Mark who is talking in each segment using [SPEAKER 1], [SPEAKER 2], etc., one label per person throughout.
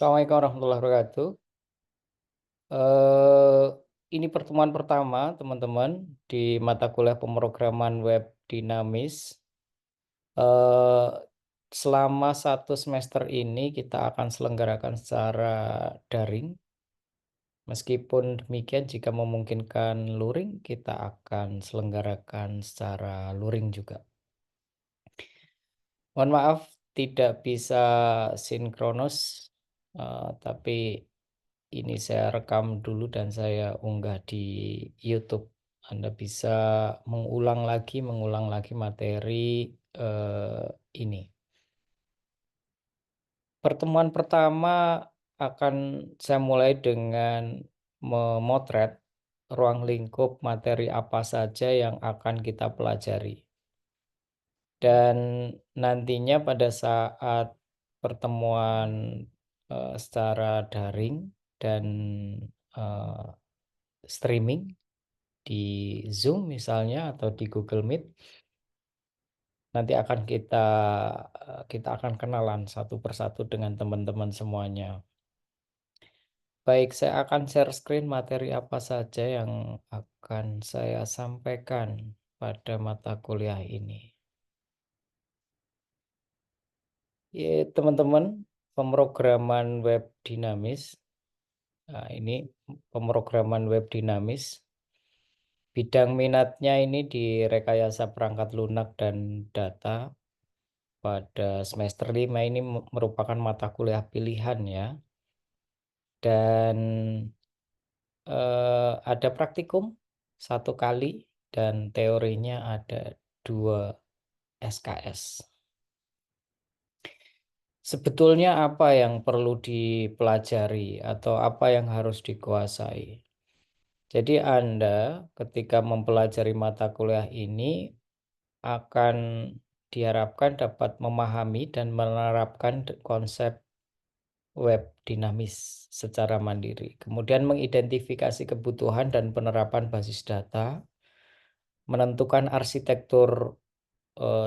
[SPEAKER 1] Assalamualaikum warahmatullahi wabarakatuh. Eh, ini pertemuan pertama teman-teman di mata kuliah pemrograman web dinamis. Eh, selama satu semester ini kita akan selenggarakan secara daring. Meskipun demikian, jika memungkinkan luring, kita akan selenggarakan secara luring juga. Mohon maaf tidak bisa sinkronus, tapi ini saya rekam dulu dan saya unggah di YouTube. Anda bisa mengulang lagi materi eh, ini. Pertemuan pertama akan saya mulai dengan memotret ruang lingkup materi apa saja yang akan kita pelajari. Dan nantinya pada saat pertemuan secara daring dan eh, streaming di Zoom misalnya atau di Google Meet, nanti akan kita akan kenalan satu persatu dengan teman-teman semuanya. Baik, saya akan share screen materi apa saja yang akan saya sampaikan pada mata kuliah ini. Ya, teman-teman, pemrograman web dinamis. Nah, ini pemrograman web dinamis. Bidang minatnya ini di rekayasa perangkat lunak dan data. Pada semester 5 ini merupakan mata kuliah pilihan ya. Dan ada praktikum satu kali dan teorinya ada 2 SKS. Sebetulnya apa yang perlu dipelajari atau apa yang harus dikuasai? Jadi Anda ketika mempelajari mata kuliah ini akan diharapkan dapat memahami dan menerapkan konsep web dinamis secara mandiri. Kemudian mengidentifikasi kebutuhan dan penerapan basis data, menentukan arsitektur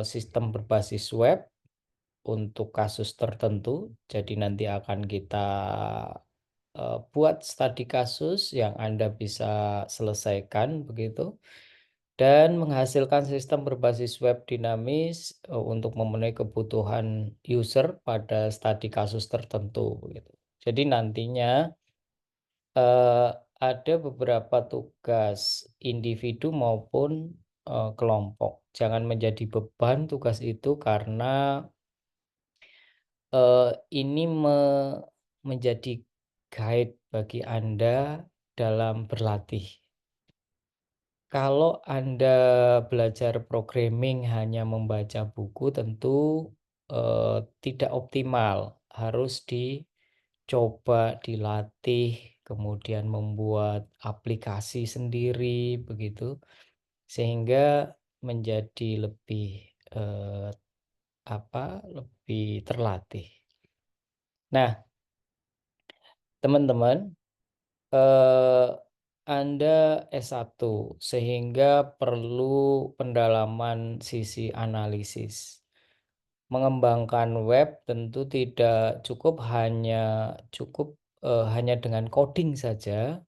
[SPEAKER 1] sistem berbasis web untuk kasus tertentu. Jadi nanti akan kita buat studi kasus yang Anda bisa selesaikan begitu. Dan menghasilkan sistem berbasis web dinamis untuk memenuhi kebutuhan user pada studi kasus tertentu gitu. Jadi nantinya eh, ada beberapa tugas individu maupun kelompok. Jangan menjadi beban tugas itu karena ini menjadi guide bagi Anda dalam berlatih. Kalau Anda belajar programming hanya membaca buku, tentu tidak optimal. Harus dicoba, dilatih, kemudian membuat aplikasi sendiri, begitu, sehingga menjadi lebih eh, lebih terlatih. Nah, teman-teman, eh, Anda S1 sehingga perlu pendalaman sisi analisis. Mengembangkan web tentu tidak cukup hanya dengan coding saja.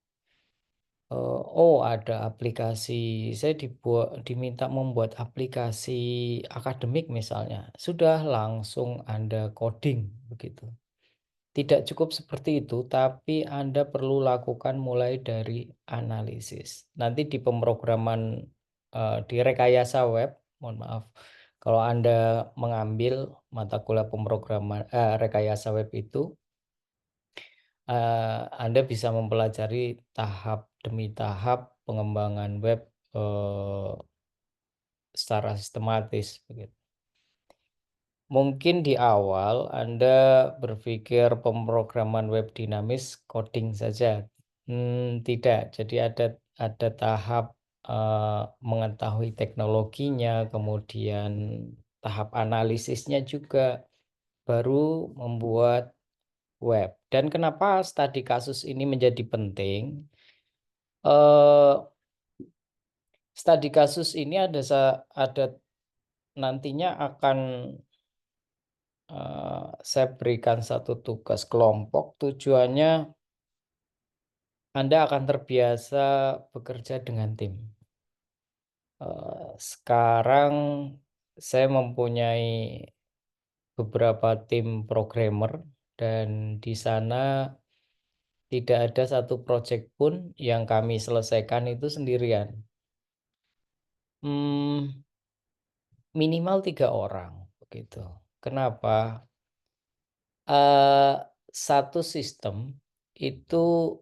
[SPEAKER 1] Oh, ada aplikasi. Saya diminta membuat aplikasi akademik misalnya. Sudah langsung Anda coding begitu. Tidak cukup seperti itu, tapi Anda perlu lakukan mulai dari analisis. Nanti di pemrograman di rekayasa web, mohon maaf, kalau Anda mengambil mata kuliah pemrograman rekayasa web itu, Anda bisa mempelajari tahap demi tahap pengembangan web eh, secara sistematis begitu. Mungkin di awal Anda berpikir pemrograman web dinamis coding saja. Tidak. Jadi ada tahap mengetahui teknologinya, kemudian tahap analisisnya juga, baru membuat web. Dan kenapa studi kasus ini menjadi penting? Eh, Studi kasus ini ada nantinya akan saya berikan satu tugas kelompok, tujuannya Anda akan terbiasa bekerja dengan tim. Sekarang saya mempunyai beberapa tim programmer dan di sana tidak ada satu project pun yang kami selesaikan itu sendirian. Hmm, Minimal 3 orang, begitu. Kenapa? Eee, satu sistem itu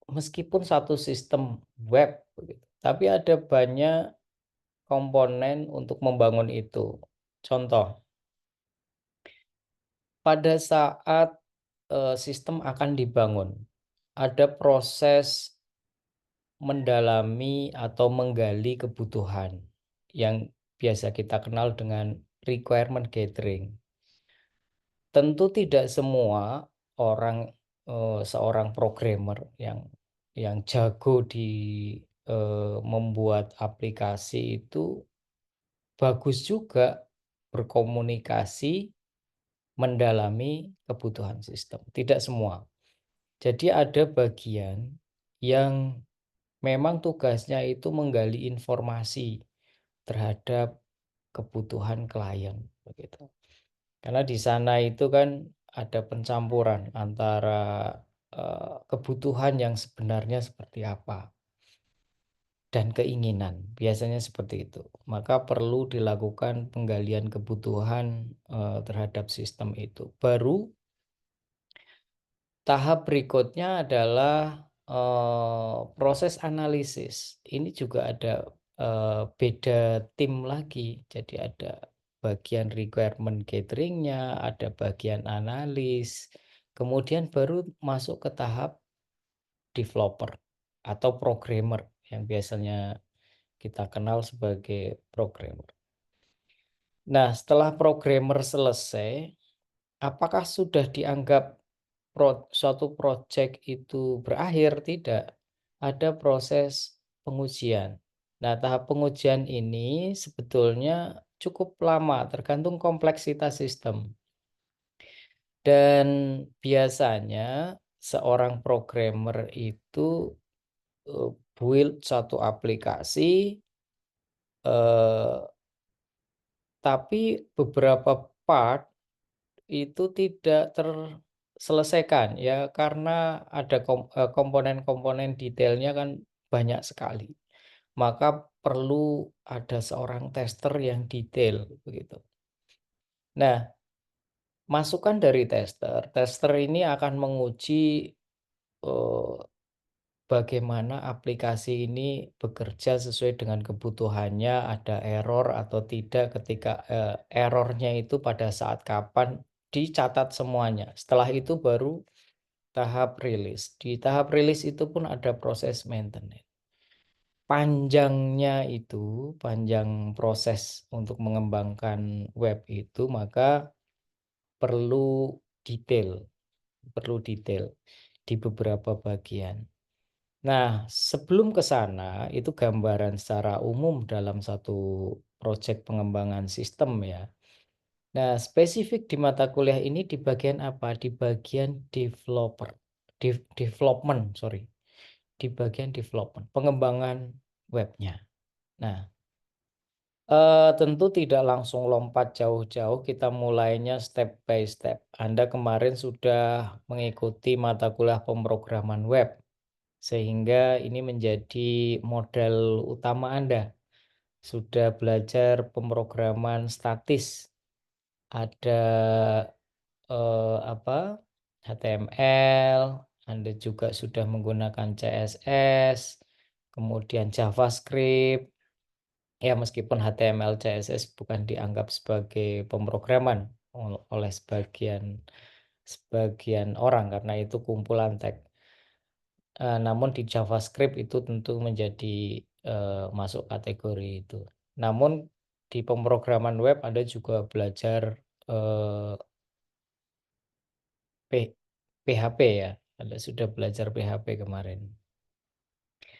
[SPEAKER 1] meskipun satu sistem web begitu, tapi ada banyak komponen untuk membangun itu. Contoh, pada saat, sistem akan dibangun, ada proses mendalami atau menggali kebutuhan yang biasa kita kenal dengan requirement gathering. Tentu tidak semua orang, seorang programmer yang jago di, membuat aplikasi itu bagus juga berkomunikasi, mendalami kebutuhan sistem, tidak semua. Jadi ada bagian yang memang tugasnya itu menggali informasi terhadap kebutuhan klien, begitu. Karena di sana itu kan ada pencampuran antara, kebutuhan yang sebenarnya seperti apa dan keinginan, biasanya seperti itu. Maka perlu dilakukan penggalian kebutuhan, terhadap sistem itu. Baru tahap berikutnya adalah, proses analisis. Ini juga ada, beda tim lagi. Jadi ada bagian requirement gathering-nya, ada bagian analis, kemudian baru masuk ke tahap developer atau programmer yang biasanya kita kenal sebagai programmer. Nah, setelah programmer selesai, apakah sudah dianggap suatu project itu berakhir? Tidak. Ada proses pengujian. Nah, tahap pengujian ini sebetulnya cukup lama, tergantung kompleksitas sistem. Dan biasanya seorang programmer itu, build satu aplikasi, eee, tapi beberapa part itu tidak terselesaikan ya karena ada komponen-komponen detailnya kan banyak sekali. Maka perlu ada seorang tester yang detail begitu. Nah, masukan dari tester, tester ini akan menguji, eee, bagaimana aplikasi ini bekerja sesuai dengan kebutuhannya, ada error atau tidak ketika, error-nya itu pada saat kapan, dicatat semuanya. Setelah itu baru tahap rilis. Di tahap rilis itu pun ada proses maintenance. Panjang proses untuk mengembangkan web itu, maka perlu detail perlu detail di beberapa bagian. Nah, sebelum ke sana, itu gambaran secara umum dalam satu proyek pengembangan sistem ya. Nah, spesifik di mata kuliah ini di bagian apa? Di bagian development, sorry. Di bagian development, pengembangan webnya. Nah, tentu tidak langsung lompat jauh-jauh, kita mulainya step by step. Anda kemarin sudah mengikuti mata kuliah pemrograman web, sehingga ini menjadi modal utama Anda. Sudah belajar pemrograman statis, ada, apa, HTML, Anda juga sudah menggunakan CSS, kemudian JavaScript. Ya, meskipun HTML, CSS bukan dianggap sebagai pemrograman oleh sebagian sebagian orang karena itu kumpulan teks. Namun di JavaScript itu tentu menjadi, masuk kategori itu. Namun di pemrograman web Anda juga belajar, eee, P PHP ya, Anda sudah belajar PHP kemarin.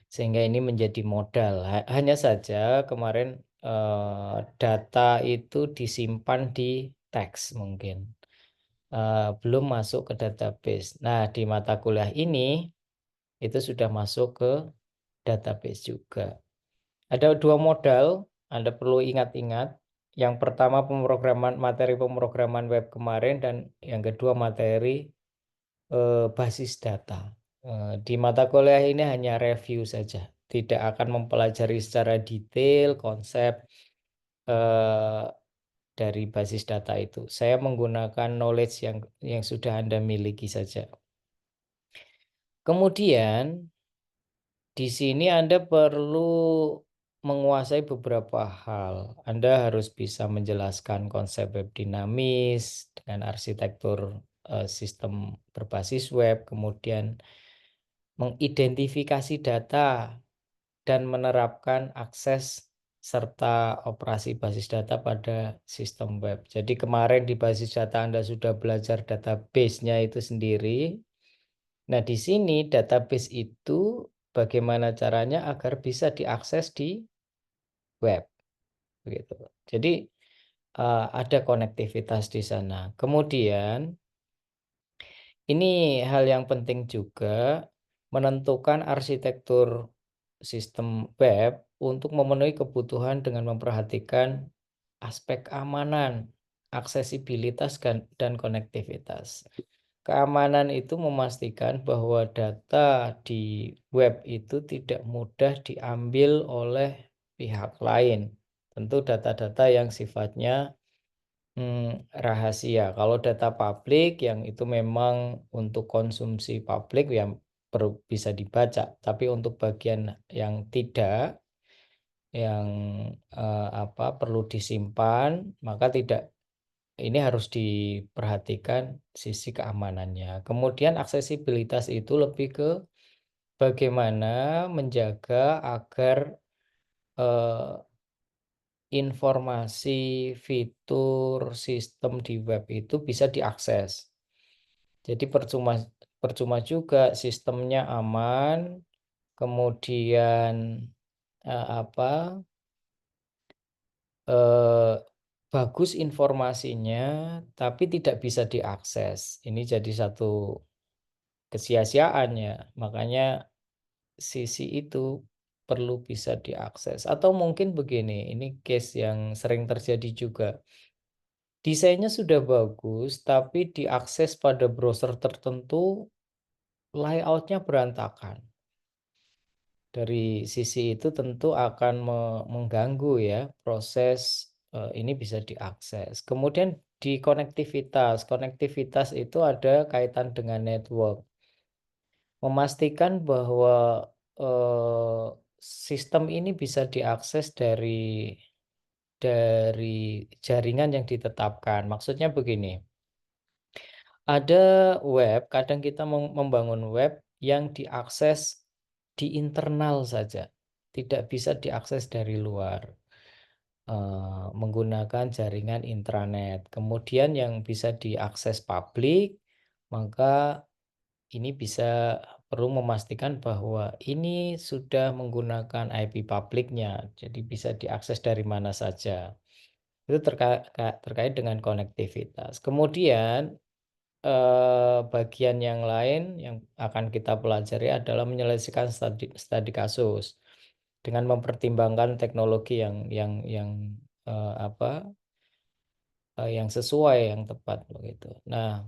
[SPEAKER 1] Sehingga ini menjadi modal. Hanya saja kemarin, data itu disimpan di teks mungkin. Belum masuk ke database. Nah, di mata kuliah ini itu sudah masuk ke database juga. Ada 2 modal, Anda perlu ingat-ingat. Yang pertama materi pemrograman web kemarin dan yang kedua materi basis data. Di mata kuliah ini hanya review saja, tidak akan mempelajari secara detail konsep eh, dari basis data itu. Saya menggunakan knowledge yang sudah Anda miliki saja. Kemudian di sini Anda perlu menguasai beberapa hal. Anda harus bisa menjelaskan konsep web dinamis dengan arsitektur sistem berbasis web, kemudian mengidentifikasi data dan menerapkan akses serta operasi basis data pada sistem web. Jadi kemarin di basis data Anda sudah belajar database-nya itu sendiri. Nah, di sini database itu bagaimana caranya agar bisa diakses di web, begitu. Jadi ada konektivitas di sana. Kemudian ini hal yang penting juga menentukan arsitektur sistem web untuk memenuhi kebutuhan dengan memperhatikan aspek keamanan, aksesibilitas dan konektivitas. Keamanan itu memastikan bahwa data di web itu tidak mudah diambil oleh pihak lain. Tentu data-data yang sifatnya rahasia. Kalau data publik yang itu memang untuk konsumsi publik yang bisa dibaca, tapi untuk bagian yang tidak, yang perlu disimpan, maka tidak. Ini harus diperhatikan sisi keamanannya. Kemudian aksesibilitas itu lebih ke bagaimana menjaga agar eh, informasi, fitur, sistem di web itu bisa diakses. Jadi percuma percuma juga sistemnya aman, kemudian eh, apa eh, bagus informasinya, tapi tidak bisa diakses. Ini jadi satu kesia-siaan ya. Makanya sisi itu perlu bisa diakses. Atau mungkin begini, ini case yang sering terjadi juga. Desainnya sudah bagus, tapi diakses pada browser tertentu, layoutnya berantakan. Dari sisi itu tentu akan mengganggu ya proses ini bisa diakses. Kemudian di konektivitas, konektivitas itu ada kaitan dengan network. Memastikan bahwa eh, sistem ini bisa diakses dari jaringan yang ditetapkan. Maksudnya begini, ada web, kadang kita membangun web yang diakses di internal saja, tidak bisa diakses dari luar menggunakan jaringan intranet. Kemudian yang bisa diakses publik, maka ini bisa perlu memastikan bahwa ini sudah menggunakan IP publiknya, jadi bisa diakses dari mana saja. Itu terkait dengan konektivitas. Kemudian bagian yang lain yang akan kita pelajari adalah menyelesaikan studi kasus dengan mempertimbangkan teknologi yang sesuai, yang tepat begitu. Nah,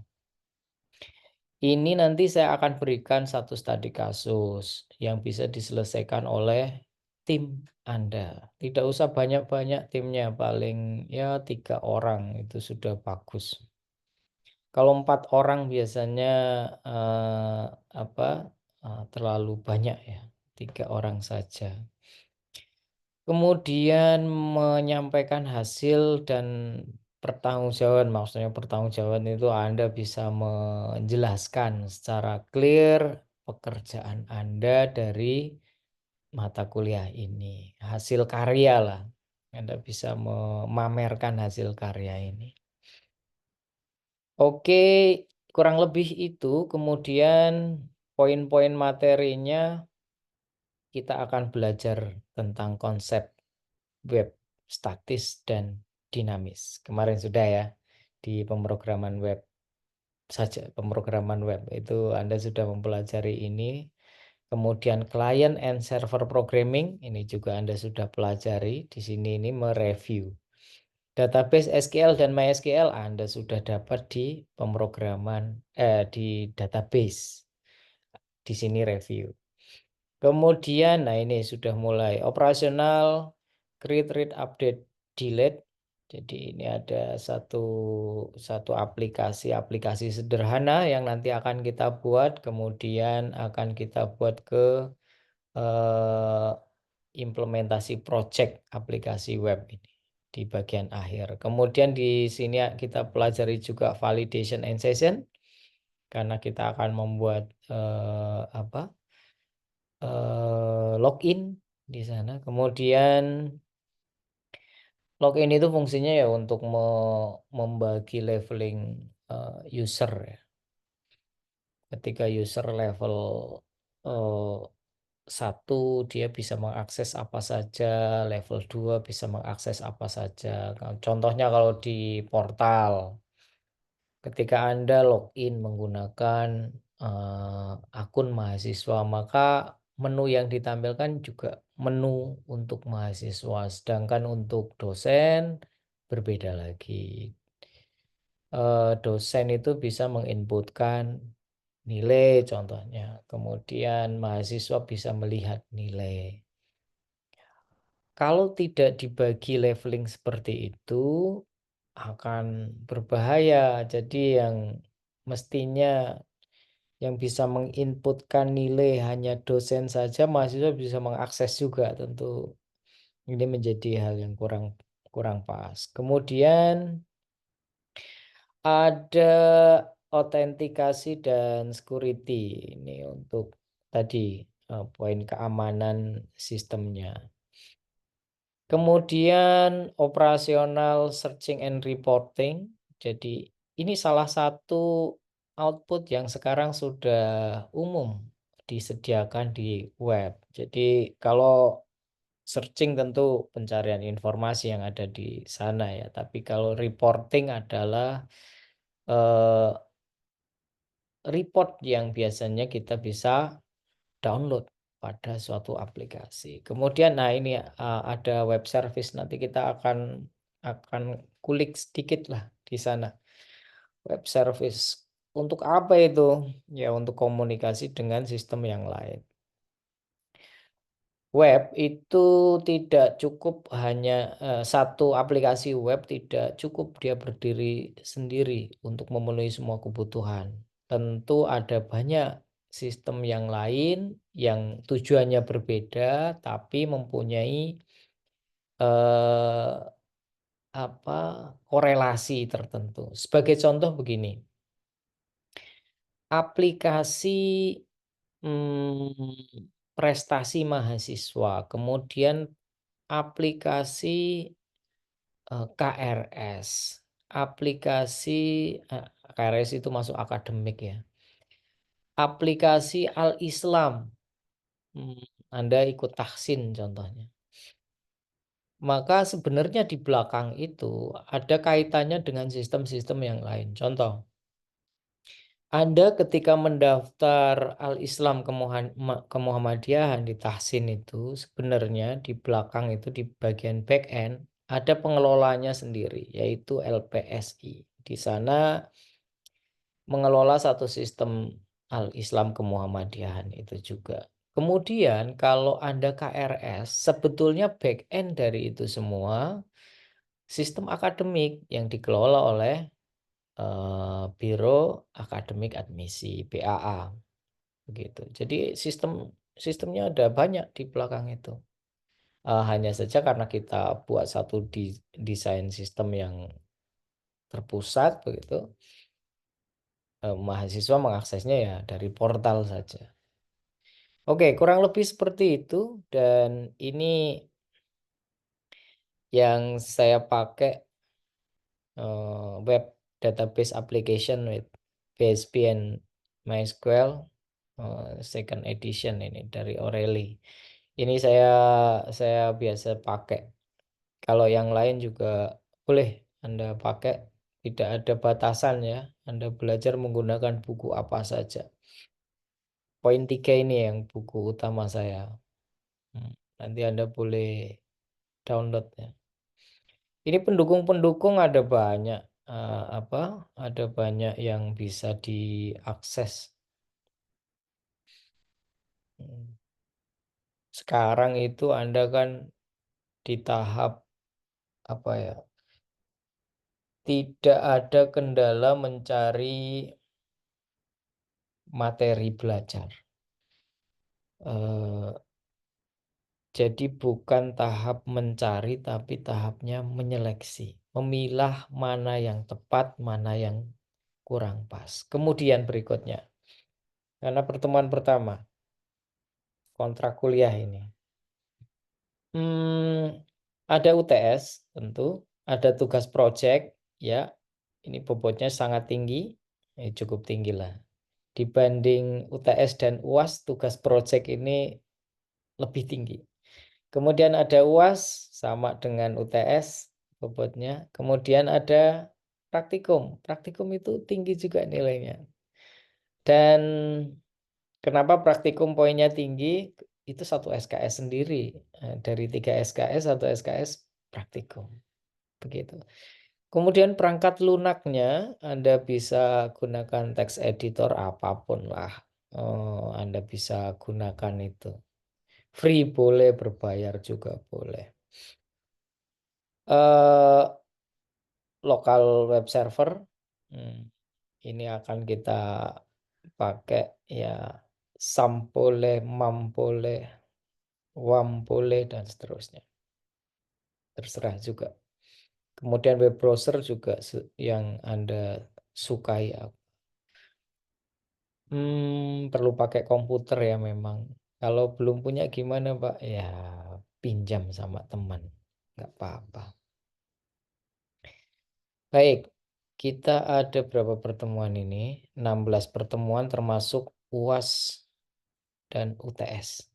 [SPEAKER 1] ini nanti saya akan berikan satu studi kasus yang bisa diselesaikan oleh tim Anda. Tidak usah banyak-banyak timnya, paling ya 3 orang itu sudah bagus. Kalau 4 orang biasanya eh, apa terlalu banyak ya, 3 orang saja. Kemudian menyampaikan hasil dan pertanggungjawaban, maksudnya pertanggungjawaban itu Anda bisa menjelaskan secara clear pekerjaan Anda dari mata kuliah ini, hasil karya lah. Anda bisa memamerkan hasil karya ini. Oke, kurang lebih itu. Kemudian poin-poin materinya kita akan belajar tentang konsep web statis dan dinamis. Kemarin sudah ya. di pemrograman web saja, pemrograman web itu Anda sudah mempelajari ini. Kemudian client and server programming ini juga Anda sudah pelajari. Di sini ini mereview. Database SQL dan MySQL Anda sudah dapat di pemrograman di database. Di sini review. Kemudian nah ini sudah mulai operasional create, read, update, delete. Jadi ini ada satu aplikasi sederhana yang nanti akan kita buat, kemudian akan kita buat ke eh, implementasi project aplikasi web ini di bagian akhir. Kemudian di sini kita pelajari juga validation and session karena kita akan membuat login di sana. Kemudian login itu fungsinya ya untuk membagi leveling user ya. Ketika user level eh, 1 dia bisa mengakses apa saja, level 2 bisa mengakses apa saja. Contohnya kalau di portal, ketika Anda login menggunakan akun mahasiswa, maka menu yang ditampilkan juga menu untuk mahasiswa, sedangkan untuk dosen berbeda lagi. Dosen itu bisa menginputkan nilai contohnya, kemudian mahasiswa bisa melihat nilai. Kalau tidak dibagi leveling seperti itu akan berbahaya. Jadi yang mestinya yang bisa menginputkan nilai hanya dosen saja, mahasiswa bisa mengakses juga tentu. Ini menjadi hal yang kurang kurang pas. Kemudian ada autentikasi dan security. Ini untuk tadi poin keamanan sistemnya. Kemudian operasional searching and reporting. Jadi ini salah satu output yang sekarang sudah umum disediakan di web. Jadi kalau searching tentu pencarian informasi yang ada di sana ya. Tapi kalau reporting adalah eh, report yang biasanya kita bisa download pada suatu aplikasi. Kemudian nah ini ada web service, nanti kita akan kulik sedikit lah di sana. Web service untuk apa itu? Ya untuk komunikasi dengan sistem yang lain. Web itu tidak cukup hanya satu aplikasi web, tidak cukup dia berdiri sendiri untuk memenuhi semua kebutuhan. Tentu ada banyak sistem yang lain yang tujuannya berbeda tapi mempunyai eh, apa korelasi tertentu. Sebagai contoh begini, aplikasi prestasi mahasiswa, kemudian aplikasi KRS, aplikasi KRS itu masuk akademik ya. Aplikasi Al-Islam, Anda ikut tahsin contohnya. Maka sebenarnya di belakang itu ada kaitannya dengan sistem-sistem yang lain. Contoh, Anda ketika mendaftar Al-Islam ke Muhammadiyahan di Tahsin itu sebenarnya di belakang itu di bagian back end ada pengelolanya sendiri yaitu LPSI. Di sana mengelola satu sistem Al-Islam ke Muhammadiyahan itu juga. Kemudian kalau Anda KRS sebetulnya back end dari itu semua sistem akademik yang dikelola oleh Biro Akademik Admisi BAA begitu. Jadi sistemnya ada banyak di belakang itu. Hanya saja karena kita buat satu desain sistem yang terpusat begitu, mahasiswa mengaksesnya ya dari portal saja. Oke, kurang lebih seperti itu dan ini yang saya pakai web database application with PHP and MySQL second edition ini dari O'Reilly. Ini saya biasa pakai. Kalau yang lain juga boleh Anda pakai Tidak ada batasan ya. Anda belajar menggunakan buku apa saja. Poin 3 ini yang buku utama saya. Nanti Anda boleh download ya. Ini pendukung-pendukung ada banyak, ada banyak yang bisa diakses. Sekarang itu Anda kan di tahap apa ya? Tidak ada kendala mencari materi belajar. Eh, jadi bukan tahap mencari, tapi tahapnya menyeleksi, memilah mana yang tepat, mana yang kurang pas. Kemudian berikutnya, karena pertemuan pertama, kontrak kuliah ini. Ada UTS tentu, ada tugas project, ya. Ini bobotnya sangat tinggi, cukup tinggi lah. Dibanding UTS dan UAS, tugas project ini lebih tinggi. Kemudian ada UAS sama dengan UTS bobotnya. Kemudian ada praktikum. Praktikum itu tinggi juga nilainya. Dan kenapa praktikum poinnya tinggi? Itu satu SKS sendiri. Dari 3 SKS, satu SKS praktikum. Begitu. Kemudian perangkat lunaknya Anda bisa gunakan text editor apapun lah. Anda bisa gunakan itu. Free boleh, berbayar juga boleh. Eh, Lokal web server, ini akan kita pakai ya, Sampole, Mampole, Wampole, dan seterusnya. Terserah juga. Kemudian web browser juga yang Anda sukai. Perlu pakai komputer ya memang. Kalau belum punya gimana, Pak? Ya pinjam sama teman. Nggak apa-apa. Baik, kita ada berapa pertemuan ini? 16 pertemuan termasuk UAS dan UTS.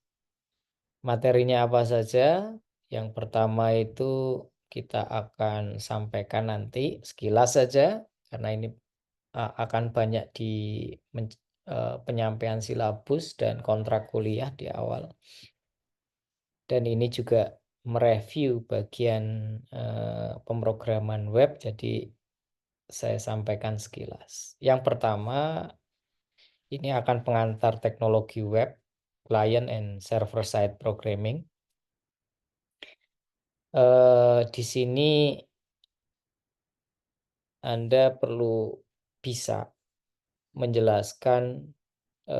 [SPEAKER 1] Materinya apa saja? Yang pertama itu kita akan sampaikan nanti sekilas saja, karena ini akan banyak di penyampaian silabus dan kontrak kuliah di awal. Dan ini juga mereview bagian pemrograman web, jadi saya sampaikan sekilas. Yang pertama, ini akan pengantar teknologi web, client and server side programming. Di sini Anda perlu bisa menjelaskan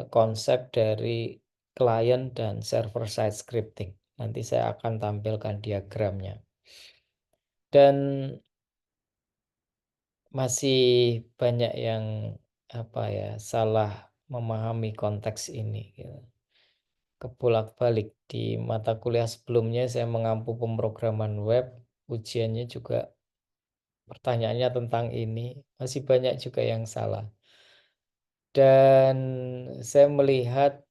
[SPEAKER 1] konsep dari client dan server side scripting. Nanti saya akan tampilkan diagramnya. Dan masih banyak yang salah memahami konteks ini, gitu. Kebolak-balik di mata kuliah sebelumnya saya mengampu pemrograman web, ujiannya juga pertanyaannya tentang ini, masih banyak juga yang salah. Dan saya melihat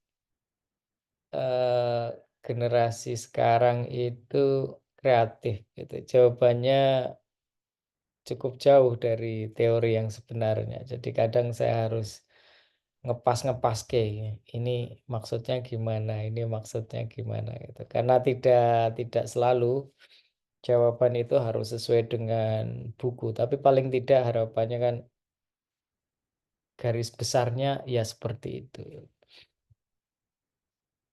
[SPEAKER 1] generasi sekarang itu kreatif gitu. Jawabannya cukup jauh dari teori yang sebenarnya. Jadi kadang saya harus ngepas ke ini maksudnya gimana, ini maksudnya gimana gitu. Karena tidak selalu jawaban itu harus sesuai dengan buku, tapi paling tidak harapannya kan garis besarnya ya seperti itu.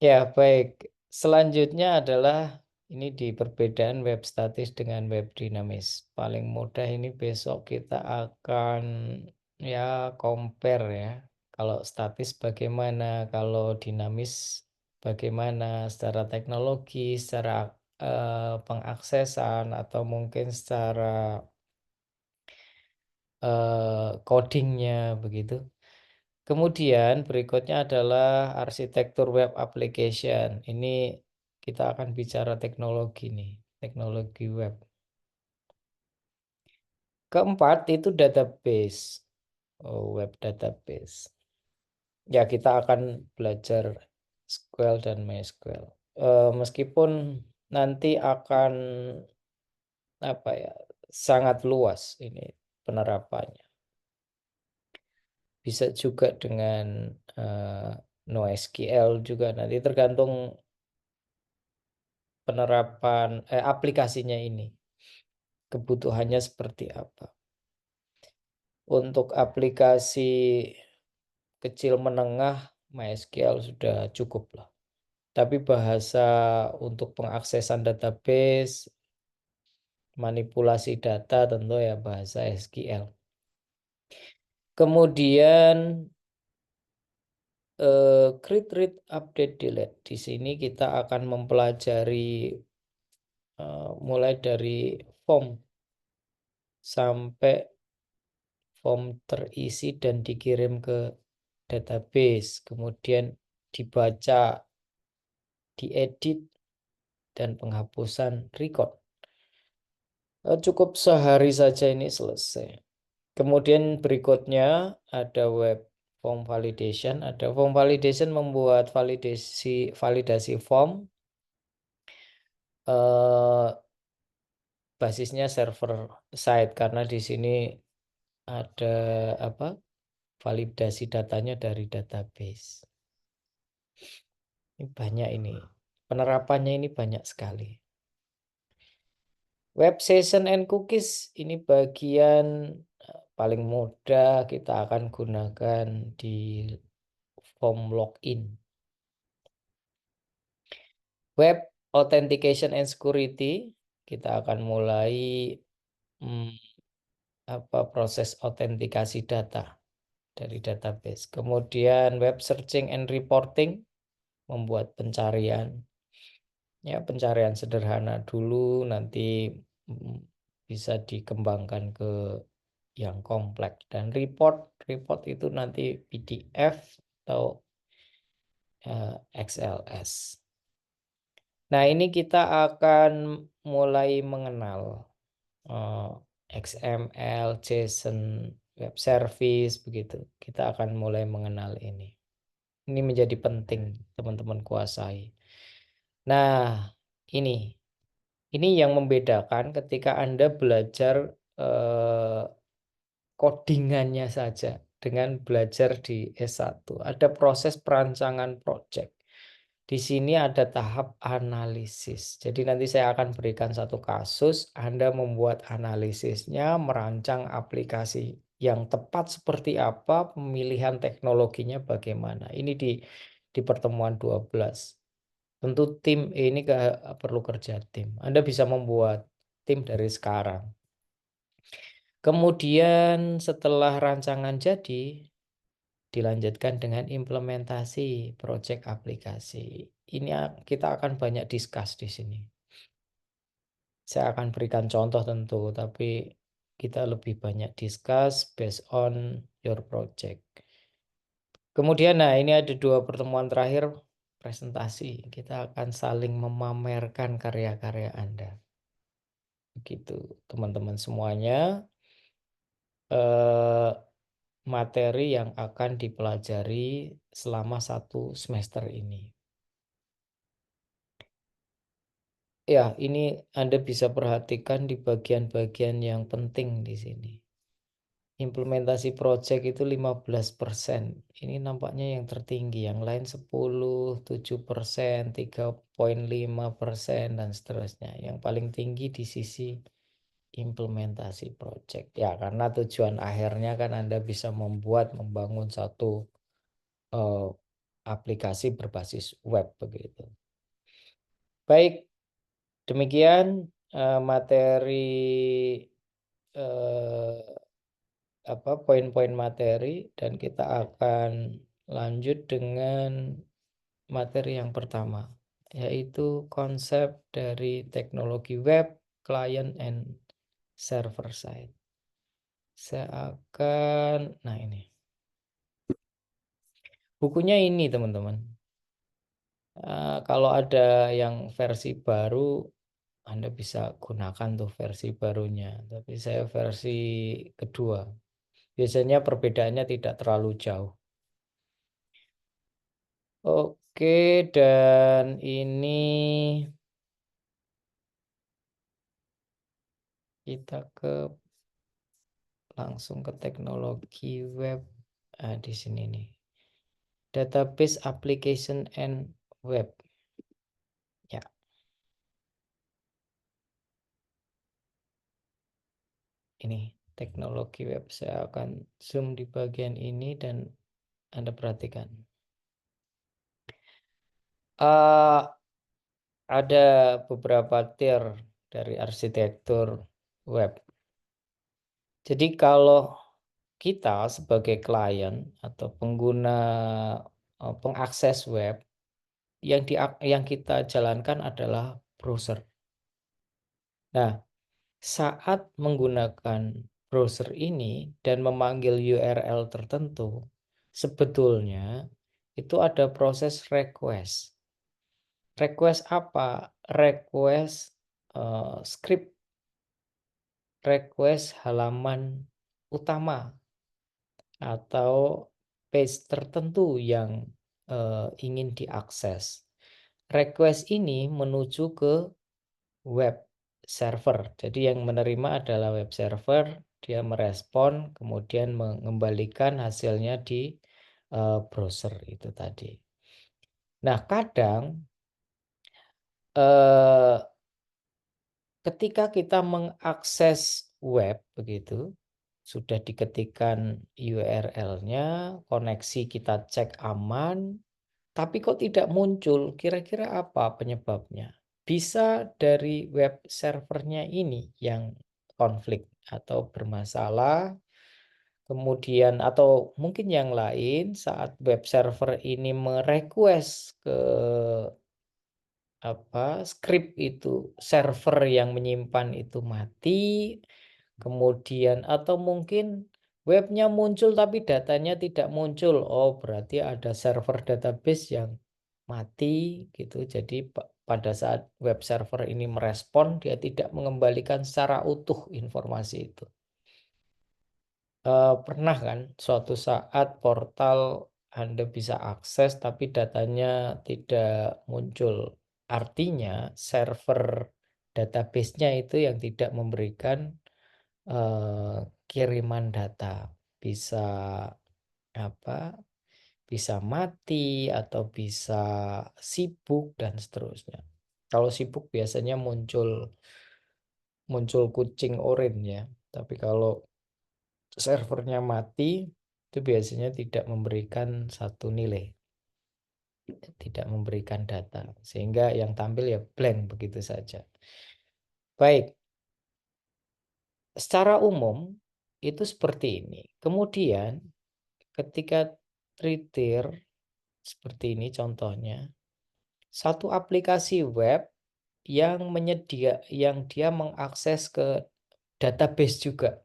[SPEAKER 1] Ya, baik. Selanjutnya adalah ini di perbedaan web statis dengan web dinamis. Paling mudah ini besok kita akan ya compare ya. Kalau statis bagaimana, kalau dinamis bagaimana secara teknologi, secara pengaksesan, atau mungkin secara codingnya begitu. Kemudian berikutnya adalah arsitektur web application. Ini kita akan bicara teknologi nih, teknologi web. Keempat itu database, web database. Ya, kita akan belajar SQL dan MySQL. Meskipun nanti akan sangat luas ini. penerapannya. Bisa juga dengan NoSQL juga, nanti tergantung penerapan aplikasinya ini, kebutuhannya seperti apa. Untuk aplikasi kecil menengah, MySQL sudah cukup lah. Tapi bahasa untuk pengaksesan database, manipulasi data tentu ya bahasa SQL. Kemudian create, read, update, delete. Di sini kita akan mempelajari mulai dari form sampai form terisi dan dikirim ke database, kemudian dibaca, diedit, dan penghapusan record. Cukup sehari saja ini selesai. Kemudian berikutnya ada web form validation. Ada form validation membuat validasi form. Basisnya server side karena di sini ada validasi datanya dari database. Ini banyak ini. Penerapannya ini banyak sekali. Web session and cookies ini bagian paling mudah kita akan gunakan di form login. Web authentication and security kita akan mulai proses autentikasi data dari database. Kemudian web searching and reporting membuat pencarian. Ya, pencarian sederhana dulu, nanti bisa dikembangkan ke yang kompleks. Dan report itu nanti PDF atau XLS. Nah, ini kita akan mulai mengenal XML, JSON, web service, begitu. Kita akan mulai mengenal ini. Ini menjadi penting teman-teman kuasai. Nah, ini yang membedakan ketika Anda belajar codingannya saja dengan belajar di S1. Ada proses perancangan project. Di sini ada tahap analisis. Jadi nanti saya akan berikan satu kasus, Anda membuat analisisnya, merancang aplikasi yang tepat seperti apa, pemilihan teknologinya bagaimana. Ini di pertemuan 12. Tentu tim ini perlu kerja tim. Anda bisa membuat tim dari sekarang. Kemudian setelah rancangan jadi, dilanjutkan dengan implementasi proyek aplikasi. Ini kita akan banyak discuss di sini. Saya akan berikan contoh tentu, tapi kita lebih banyak discuss based on your project. Kemudian, nah ini ada 2 pertemuan terakhir presentasi. Kita akan saling memamerkan karya-karya Anda. Begitu, teman-teman semuanya. Materi yang akan dipelajari selama 1 semester ini. Ya, ini Anda bisa perhatikan di bagian-bagian yang penting di sini. Implementasi project itu 15%. Ini nampaknya yang tertinggi, yang lain 10, 7%, 3,5% dan seterusnya. Yang paling tinggi di sisi implementasi project. Ya, karena tujuan akhirnya kan Anda bisa membangun satu aplikasi berbasis web begitu. Baik, demikian materi poin-poin materi, dan kita akan lanjut dengan materi yang pertama, yaitu konsep dari teknologi web, client and server side. Saya akan, nah ini bukunya ini teman-teman. Kalau ada yang versi baru, Anda bisa gunakan tuh versi barunya. Tapi saya versi kedua. Biasanya perbedaannya tidak terlalu jauh. Oke, dan ini kita ke langsung ke teknologi web. Di sini nih. Database application and web. Ya, ini teknologi web. Saya akan zoom di bagian ini dan Anda perhatikan. Ada beberapa tier dari arsitektur web. Jadi kalau kita sebagai klien atau pengguna pengakses web yang kita jalankan adalah browser. Nah, saat menggunakan browser ini dan memanggil URL tertentu, sebetulnya itu ada proses request. Request apa? Request script, request halaman utama atau page tertentu yang ingin diakses. Request ini menuju ke web server. Jadi yang menerima adalah web server, dia merespon, kemudian mengembalikan hasilnya di browser itu tadi. Nah, kadang eh, ketika kita mengakses web begitu, sudah diketikkan URL-nya, koneksi kita cek aman, tapi kok tidak muncul? Kira-kira apa penyebabnya? Bisa dari web servernya ini yang konflik atau bermasalah, kemudian atau mungkin yang lain saat web server ini merequest ke script itu server yang menyimpan itu mati, kemudian atau mungkin webnya muncul tapi datanya tidak muncul. Oh, berarti ada server database yang mati gitu. Jadi pada saat web server ini merespon, dia tidak mengembalikan secara utuh informasi itu. Pernah kan suatu saat portal Anda bisa akses tapi datanya tidak muncul. Artinya server database-nya itu yang tidak memberikan kiriman data. Bisa apa? Bisa mati atau bisa sibuk dan seterusnya. Kalau sibuk biasanya muncul kucing oranye ya. Tapi kalau servernya mati, itu biasanya tidak memberikan satu nilai, tidak memberikan data, sehingga yang tampil ya blank begitu saja. Baik, secara umum itu seperti ini. Kemudian ketika tier seperti ini contohnya, satu aplikasi web yang dia mengakses ke database juga.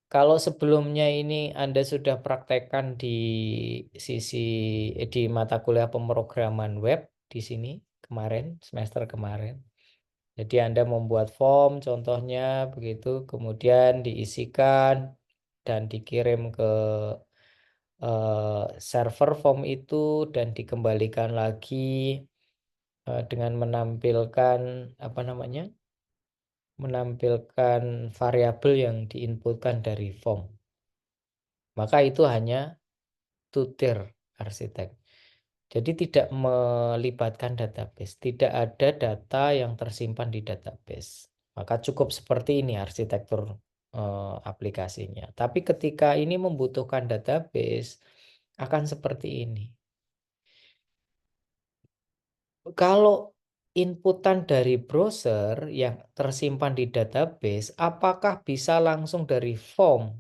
[SPEAKER 1] Kalau sebelumnya ini Anda sudah praktekkan di mata kuliah pemrograman web di sini kemarin, semester kemarin. Jadi Anda membuat form contohnya begitu, kemudian diisikan dan dikirim ke server form itu dan dikembalikan lagi dengan menampilkan apa namanya? Menampilkan variabel yang diinputkan dari form. Maka itu hanya two-tier arsitek. Jadi tidak melibatkan database, tidak ada data yang tersimpan di database. Maka cukup seperti ini arsitektur aplikasinya. Tapi ketika ini membutuhkan database, akan seperti ini. Kalau inputan dari browser yang tersimpan di database, apakah bisa langsung dari form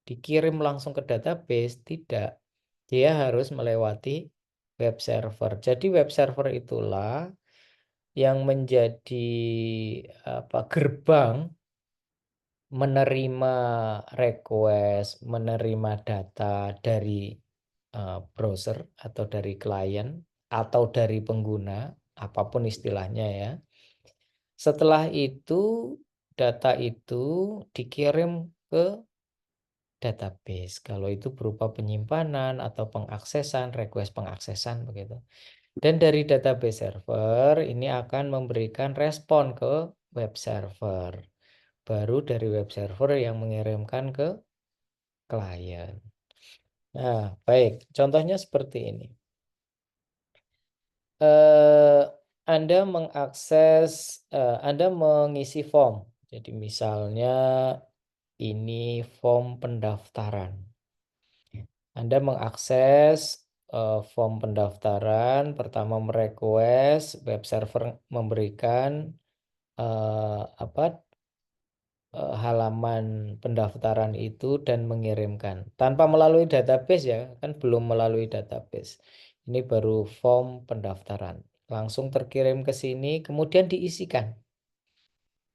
[SPEAKER 1] dikirim langsung ke database? Tidak. Dia harus melewati web server. Jadi web server itulah yang menjadi gerbang menerima request, menerima data dari browser atau dari klien atau dari pengguna, apapun istilahnya ya. Setelah itu data itu dikirim ke database. Kalau itu berupa penyimpanan atau pengaksesan, request pengaksesan begitu. Dan dari database server ini akan memberikan respon ke web server. baru dari web server yang mengirimkan ke klien. Nah, baik, contohnya seperti ini. Eh, Anda mengisi form. Jadi misalnya ini form pendaftaran. Anda mengakses form pendaftaran, pertama merequest, web server memberikan apa halaman pendaftaran itu dan mengirimkan tanpa melalui database ya, kan belum melalui database. Ini baru form pendaftaran. Langsung terkirim ke sini, kemudian diisikan.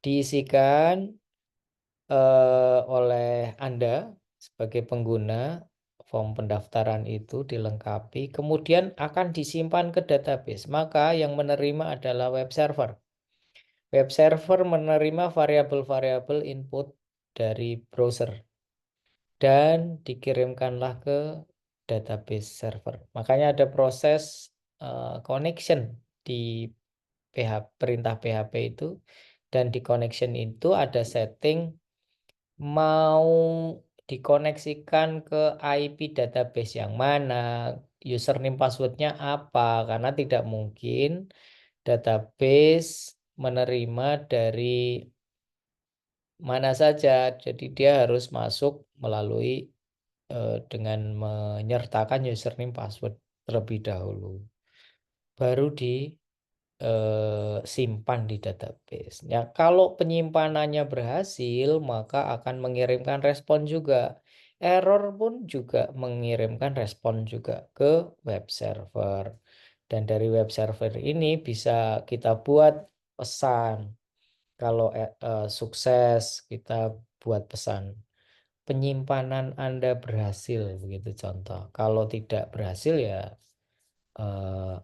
[SPEAKER 1] Diisikan oleh Anda sebagai pengguna. Form pendaftaran itu dilengkapi, kemudian akan disimpan ke database. Maka yang menerima adalah web server. Web server menerima variabel-variabel input dari browser dan dikirimkanlah ke database server. Makanya ada proses connection di perintah PHP itu, dan di connection itu ada setting mau dikoneksikan ke IP database yang mana, username passwordnya apa, karena tidak mungkin database menerima dari mana saja. Jadi dia harus masuk melalui dengan menyertakan username password terlebih dahulu. Baru simpan di database. Ya, kalau penyimpanannya berhasil, maka akan mengirimkan respon juga. Error pun juga mengirimkan respon juga ke web server. Dan dari web server ini bisa kita buat pesan. Kalau sukses, kita buat pesan. Penyimpanan Anda berhasil, begitu contoh. Kalau tidak berhasil ya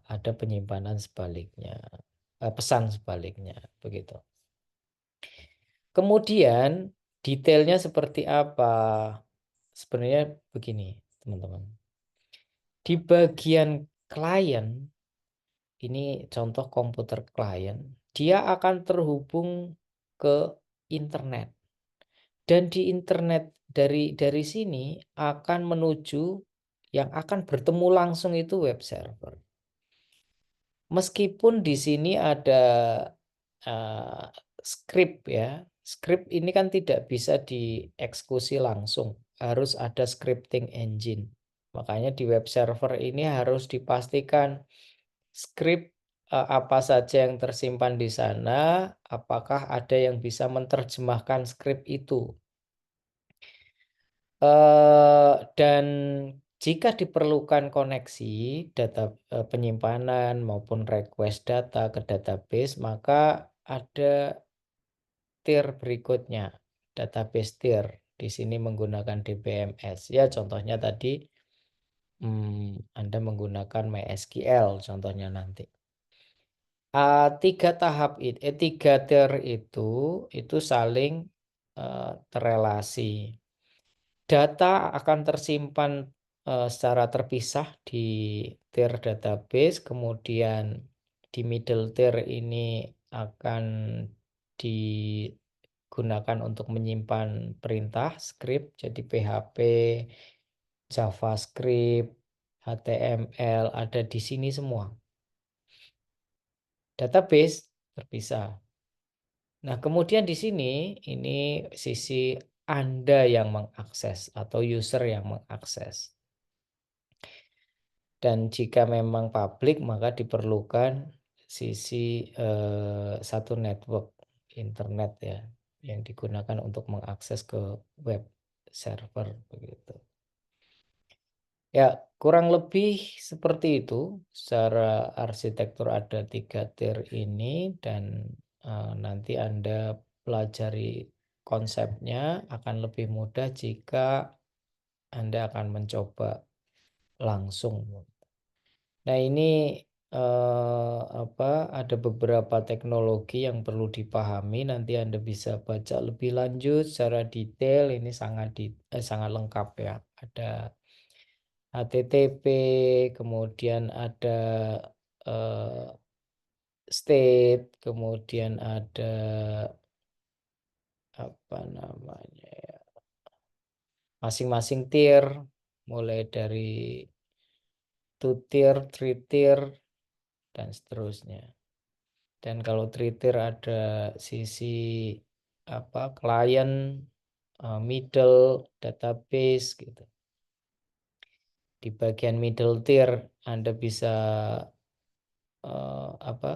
[SPEAKER 1] ada penyimpanan sebaliknya. Pesan sebaliknya begitu. Kemudian detailnya seperti apa? Sebenarnya begini, teman-teman. Di bagian klien, ini contoh komputer klien, dia akan terhubung ke internet. Dan di internet dari sini akan menuju yang akan bertemu langsung itu web server. Meskipun di sini ada uh, script ya. Script ini kan tidak bisa dieksekusi langsung. Harus ada scripting engine. Makanya di web server ini harus dipastikan script apa saja yang tersimpan di sana, apakah ada yang bisa menerjemahkan script itu. Dan jika diperlukan koneksi data penyimpanan maupun request data ke database, maka ada tier berikutnya, database tier. Di sini menggunakan DBMS. Ya, contohnya tadi Anda menggunakan MySQL contohnya nanti. Tiga tier itu saling terrelasi. Data akan tersimpan secara terpisah di tier database, kemudian di middle tier ini akan digunakan untuk menyimpan perintah script, jadi PHP, JavaScript, HTML ada di sini semua. Database terpisah. Nah, kemudian di sini ini sisi Anda yang mengakses atau user yang mengakses. Dan jika memang publik maka diperlukan sisi satu network internet ya yang digunakan untuk mengakses ke web server begitu. Ya, kurang lebih seperti itu. Secara arsitektur ada 3 tier ini dan nanti Anda pelajari konsepnya akan lebih mudah jika Anda akan mencoba langsung. Nah, ini ada beberapa teknologi yang perlu dipahami. Nanti Anda bisa baca lebih lanjut secara detail. Ini sangat lengkap ya. Ada HTTP, kemudian ada state, kemudian ada apa namanya ya, masing-masing tier, mulai dari 2 tier, 3 tier, dan seterusnya. Dan kalau 3 tier ada sisi apa klien, middle, database gitu. Di bagian middle tier Anda bisa apa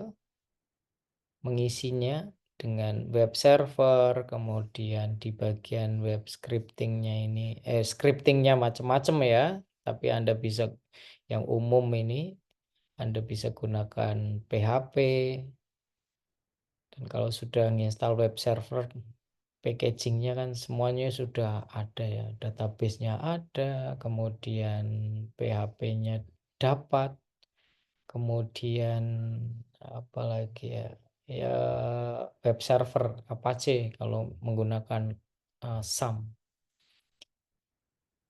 [SPEAKER 1] mengisinya dengan web server, kemudian di bagian web scriptingnya ini, scriptingnya macam-macam ya, tapi Anda bisa yang umum ini, Anda bisa gunakan PHP, dan kalau sudah menginstal web server, packagingnya kan semuanya sudah ada ya, database-nya ada, kemudian PHP-nya dapat, kemudian apalagi ya, ya web server Apache kalau menggunakan SAM.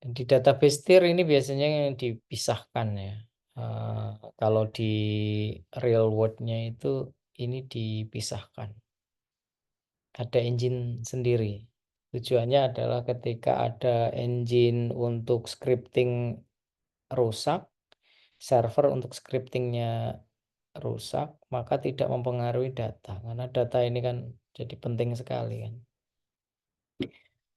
[SPEAKER 1] Di database tier ini biasanya yang dipisahkan ya. Kalau di real world-nya itu ini dipisahkan. Ada engine sendiri. Tujuannya adalah ketika ada engine untuk scripting rusak, server untuk scriptingnya rusak, maka tidak mempengaruhi data, karena data ini kan jadi penting sekali kan.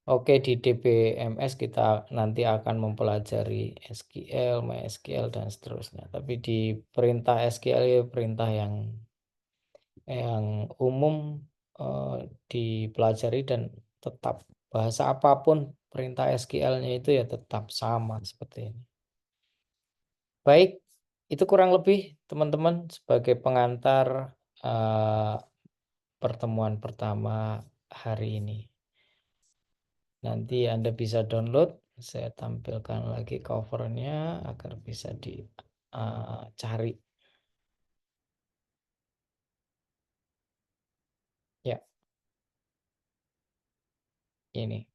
[SPEAKER 1] Oke, di DBMS kita nanti akan mempelajari SQL, MySQL, dan seterusnya. Tapi di perintah SQL ya perintah yang umum dipelajari, dan tetap bahasa apapun perintah SQL-nya itu ya tetap sama seperti ini. Baik, itu kurang lebih teman-teman sebagai pengantar pertemuan pertama hari ini. Nanti Anda bisa download, saya tampilkan lagi covernya agar bisa dicari. Ya, ini.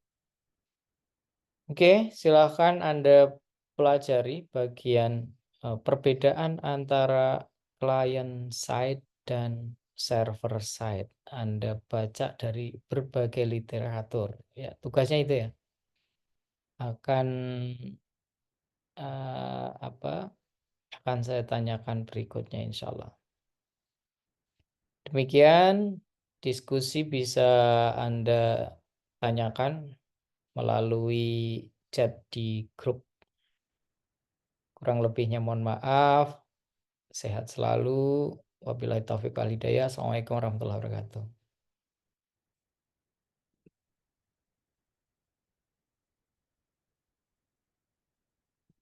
[SPEAKER 1] Oke, silakan Anda pelajari bagian perbedaan antara client side dan server side. Anda baca dari berbagai literatur. Ya, tugasnya itu ya. Akan apa? Akan saya tanyakan berikutnya insya Allah. Demikian diskusi bisa Anda tanyakan melalui chat di grup. Kurang lebihnya mohon maaf. Sehat selalu. Wabillahi taufiq wal hidayah. Assalamualaikum warahmatullahi wabarakatuh.